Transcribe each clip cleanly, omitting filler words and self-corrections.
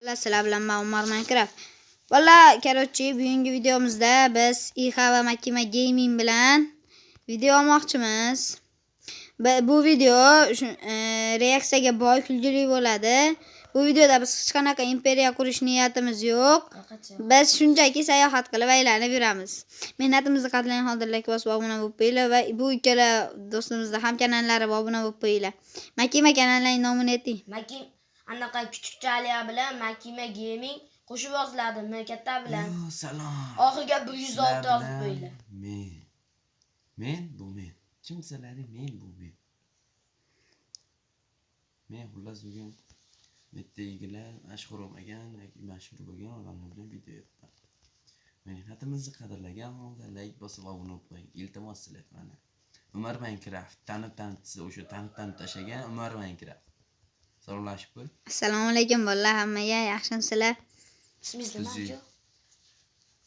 Sizlar bilan men Umar Minecraft. Valla korotchi bugungi videomizda biz IHA va Makima Gaming bilan video olmoqchimiz. Bu video reaksiyaga boy kulgili bo'ladi. Bu videoda biz hech qanaqa imperiya qurish niyatimiz yo'q. Biz shunchaki sayohat qilib aylanib yuramiz. Mehnatimizni qadrlang, holda like bosib obuna bo'lib qo'yinglar va bu ikkala do'stimizda ham kanallari bor, obuna bo'lib qo'yinglar. Makima kanalining nomini ayting. Anaqa kichikchalik bilan Makima Gaming qo'shib yoziladi. Katta bilan. Salom. Oxirga 106 yozib qo'yinglar. Men bu men. Kim sizlarning men bu men. Men xullas bugun metdagilar mashhur bo'lmagan yoki mashhur bo'lgan odamlar bilan video yo'qman. Mehnatimizni qadrlagan holda like bosib obuna bo'ling. Iltimos sizlar mana. Umar Minecraft tanib siz o'sha tanib tashlagan Umar Minecraft. Salomlashib qo'y. Assalomu alaykum bolalar, hammaga yaxshimisizlar? Ismingiz nima?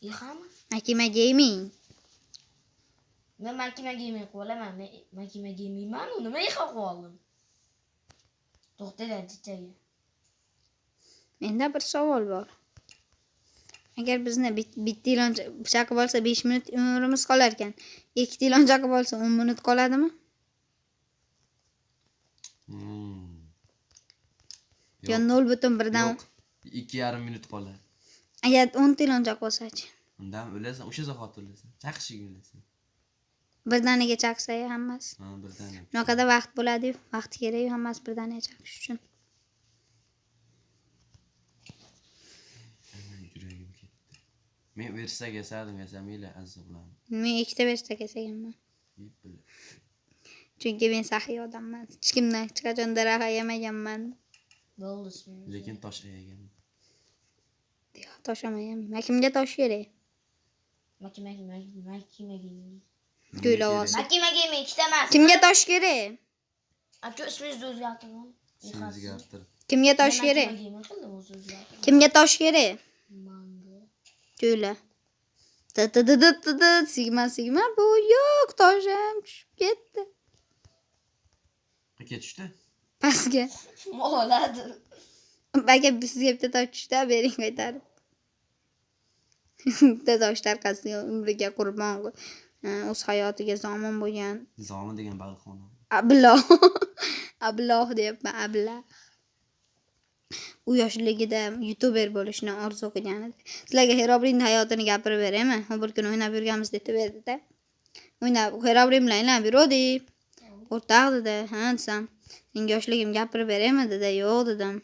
Ilhom? Makima Gaming. Men Makima Gaming qo'laman. Men Makima Gaming man, nima Ilhom qoldim? To'xtanglar, chichaga. Menda bir savol bor. Agar bizni bitta ilon chaqib olsa 5 minut umrimiz qolar ekan, ikkita ilon chaqib olsa 10 minut qoladimi? Yo 0.1 dan. Yo'q, 2,5 minut qoladi. Agar 10 ta ilon chaqib olsa-chi? Undan o'lasan, o'sha zahot o'lasan. Chaqishga o'lasan. Birdaniga chaqsa hammasi. Ha, birdaniga. Bunaqada vaqt bo'ladi-yu, vaqt kerak-yu hammasi birdaniga chaqish uchun. Yuragim ketdi. Men versak yasadim, yasamaylar aziz bilan. Men ikkita versak yasaganman. Chunki men saxiy odamman. Hech kimdan hech qachon daraxt yemaganman. Bo'ldi. Lekin tosh ayagan. Yo'q, tosh olmayman. Kimga tosh kerak? Makima Gaming. Kuylab olsin. Makima Gaming ikkita emas. Kimga tosh kerak? Aka ismingizni o'zgartiring. Sizga artir. Kimga tosh kerak? Makima Gaming qildim o'zingizga. Kimga tosh kerak? Manga. Kuyla. Sigma bu yo'q, toshim tushib ketdi. Aka tushdi. Pastga. Bo'ladi. Aka bizga bitta tosh tushdi, bering qaytarib. Bitta tosh tarqasiga umriga qurbon o'z hayotiga zomin bo'lgan. Zomin degan balxona. Abloh. Abloh deyapman, ablah. U yoshligida youtuber bo'lishni orzu qilgan edi. Sizlarga Herobrine hayotini gapirib beraymi? U bir kun o'ynab yurganmiz deb berdi-da. O'ynab Herobrine bilan o'ynab yurdik. O'rtaq dedi, ha desam, "Menga yoshligim gapirib beraymi?" dedi. "Yo'q" dedim.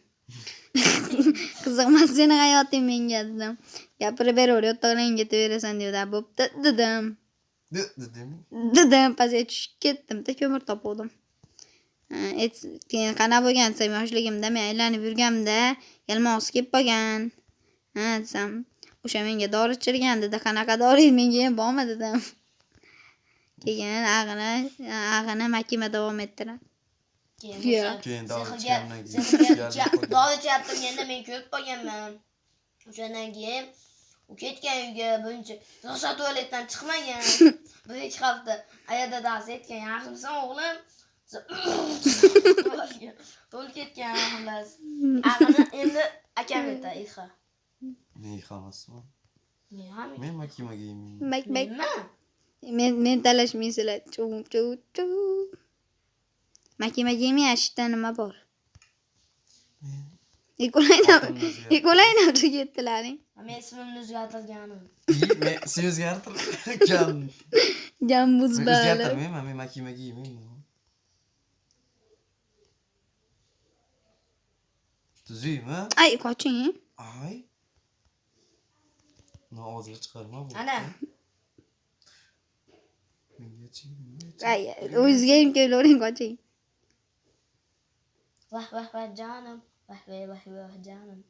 "Qiziqmas seni hayoting menga" dedim. "Gapirib beraver, yo'qlig'ingga ketaverasan" dedi. "Bo'pti" dedim. Dedim, pastga tushib ketdim, ko'mir topdim. Keyin qana bo'lgan desam, yoshligimda men aylanib yurganimda yalmog'iz kelib qolgan. Ha desam, o'sha menga dori ichirgan dedi. "Qanaqa dori? Menga ham bormi" dedim. Keyin ag'ini Makima davom ettirdi. Keyin dori ichgandan Dori ichyapti, men ko'rib qolganman. O'shandan keyin u ketgan uyga buncha rosa tualetdan chiqmagan. Bir ikki hafta ayada dars etgan. "Yaxshimisan o'g'lim?" To'l ketgan xullas. Ag'ini endi akam aytadi, Ilha. Men xamasmi? Men ham. Men Makima Gaming. Men talashmaysizlar. Chuv. Makima Gaming ashitda nima bor? Ikolaynab ketdilaring. Men ismimni o'zgartirganim. Men siz o'zgartirgan. Jambuz bali. O'zgartirmayman, men Makima Gaming. Tuzuymi? Ay, qoching. Ay. Ovozga chiqarma bu. Ana. Ay, o'zingizga ham kelavering, qoching. Vah jonim. Vah jonim.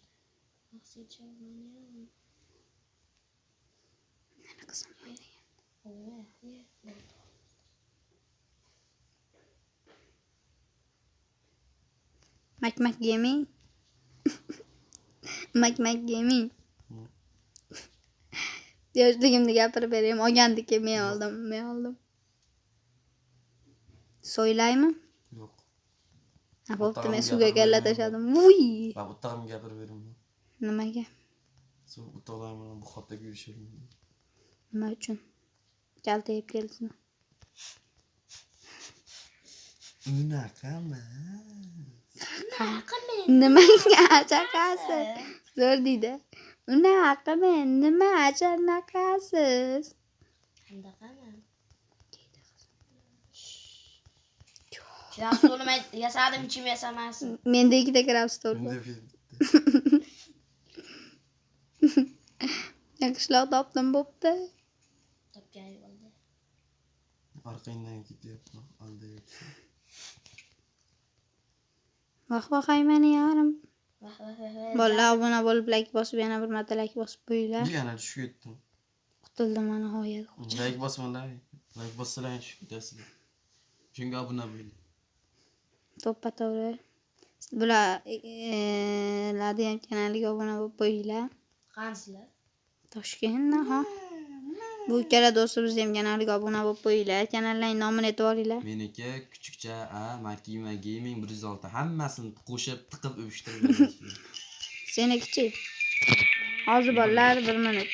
Meni qizim Makima Gaming. Makima Gaming. Yoshligimni gapirib berayim. Olgandiki men oldim. So'ylaymi? Yo'q. Ha, bo'pti, men suvga kalla tashladim. Vuy! Va bu tag'im gapirib beraman. Nimaga? So'ng o'toqlar bilan bu xotda yurishim. Nima uchun? Kaltayib keldingmi? Unaqami? Nimaga chaqasiz? Zo'r deydi. Unaqami? Nima chanaqasiz? Qandaqami? Krapstolni men yasadim, ichim yasamasin. Menda ikkita krapstol bor. Qishloq topdim bo'pti. Topganing bo'ldi. Orqangdan ketyapman, aldayapsan. Vah vah aymani yarim. Vah vah vah. Bolalar obuna bo'lib like bosib yana bir marta like bosib qo'yinglar. Yana tushib ketdim. Qutuldim mana hoyat. Like bosmalar. Like bossalar tushib ketasizlar. Shunga obuna bo'ling. To'ppa to'g'ri. Bular Ladiyan kanaliga obuna bo'lib qo'yinglar. Qansizlar? Toshkentdan ha. Bu ikkala do'stimiz ham kanaliga obuna bo'lib qo'yinglar. Kanallarning nomini aytib olinglar. Meniki kuchukcha Makima Gaming 106 hammasini qo'shib tiqib o'pishtirib. Senikichi. Hozir bolalar 1 minut.